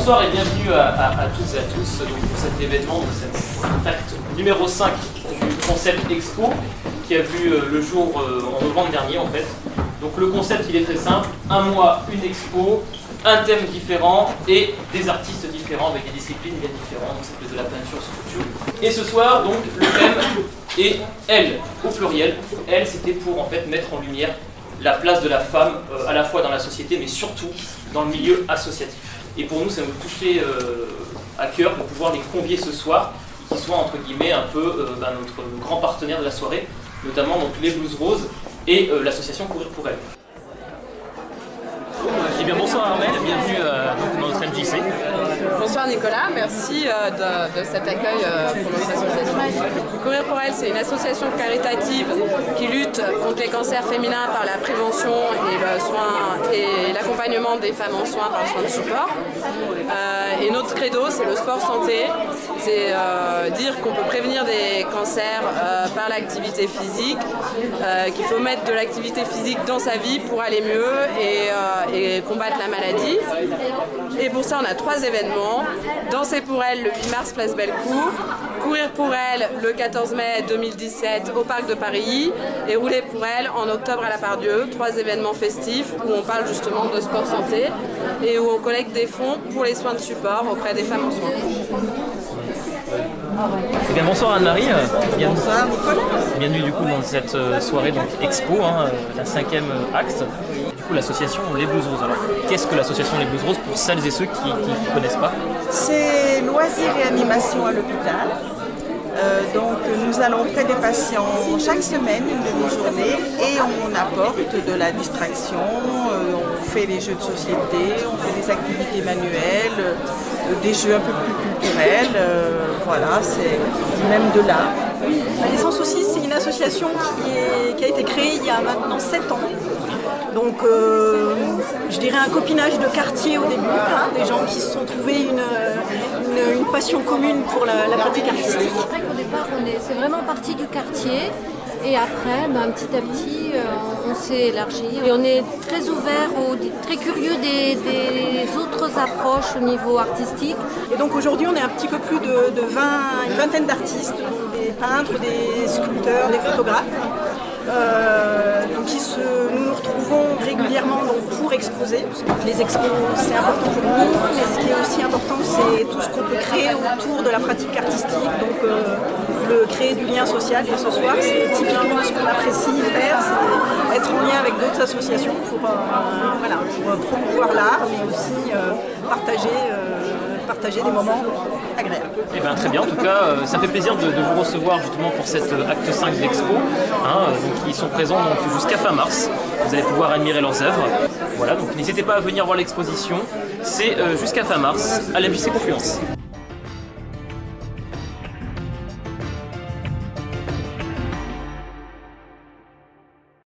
bonsoir et bienvenue à toutes et à tous donc, pour cet événement, donc cet acte numéro 5 du Concept Expo qui a vu le jour en novembre dernier en fait. Donc le concept il est très simple, un mois, une expo, un thème différent et des artistes différents avec des disciplines bien différentes, donc ça peut être de la peinture, sculpture. Et ce soir donc le thème est elle au pluriel. Elle c'était pour en fait mettre en lumière la place de la femme à la fois dans la société mais surtout dans le milieu associatif. Et pour nous ça nous touchait à cœur de pouvoir les convier ce soir, qui soient entre guillemets un peu notre grand partenaire de la soirée, notamment donc les Blues Roses et l'association Courir pour elle. Eh bien bonsoir Armel, bienvenue dans notre MJC. Bonsoir Nicolas, merci de cet accueil pour notre association. Courir pour elle, c'est une association caritative qui lutte contre les cancers féminins par la prévention et le soin et l'accompagnement des femmes en soins par le soin de support. Et notre credo, c'est le sport santé, c'est dire qu'on peut prévenir des cancers par l'activité physique, qu'il faut mettre de l'activité physique dans sa vie pour aller mieux et combattre la maladie. Et pour ça, on a 3 événements. Danser pour elle le 8 mars, place Bellecour. Courir pour elle le 14 mai 2017 au Parc de Paris. Et rouler pour elle en octobre à la Part-Dieu. 3 événements festifs où on parle justement de sport santé et où on collecte des fonds pour les soins de support auprès des femmes en soins. Eh bien, bonsoir Anne-Marie, Bonsoir Nicolas. bienvenue du coup dans cette soirée donc expo, la 5e acte. Du coup l'association Les Blues Roses. Alors qu'est-ce que l'association Les Blues Roses pour celles et ceux qui ne connaissent pas? C'est loisirs et animation à l'hôpital. Donc nous allons auprès des patients chaque semaine, une demi-journée, et on apporte de la distraction, on fait des jeux de société, on fait des activités manuelles, des jeux un peu plus culturels, voilà, c'est même de l'art. L'Essence aussi, c'est une association qui a été créée il y a maintenant 7 ans. Donc je dirais un copinage de quartier au début, des gens qui se sont trouvés une passion commune pour la pratique artistique. C'est vrai qu'au départ, c'est vraiment parti du quartier. Et après, petit à petit, on s'est élargi. Et on est très ouvert, très curieux des autres approches au niveau artistique. Et donc aujourd'hui, on est un petit peu plus de 20, une vingtaine d'artistes, des peintres, des sculpteurs, des photographes. Nous nous retrouvons régulièrement pour exposer. Les expos, c'est important pour nous, mais ce qui est aussi important, c'est tout ce qu'on peut créer autour de la pratique artistique. Donc, créer du lien social. Et ce soir, c'est typiquement ce qu'on apprécie faire, c'est être en lien avec d'autres associations pour promouvoir l'art, mais aussi partager des moments agréables. Eh bien, très bien, en tout cas, ça fait plaisir de vous recevoir justement pour cet acte 5 de l'expo. Ils sont présents donc, jusqu'à fin mars. Vous allez pouvoir admirer leurs œuvres. Voilà, donc n'hésitez pas à venir voir l'exposition. C'est jusqu'à fin mars à l'MJC Confluence.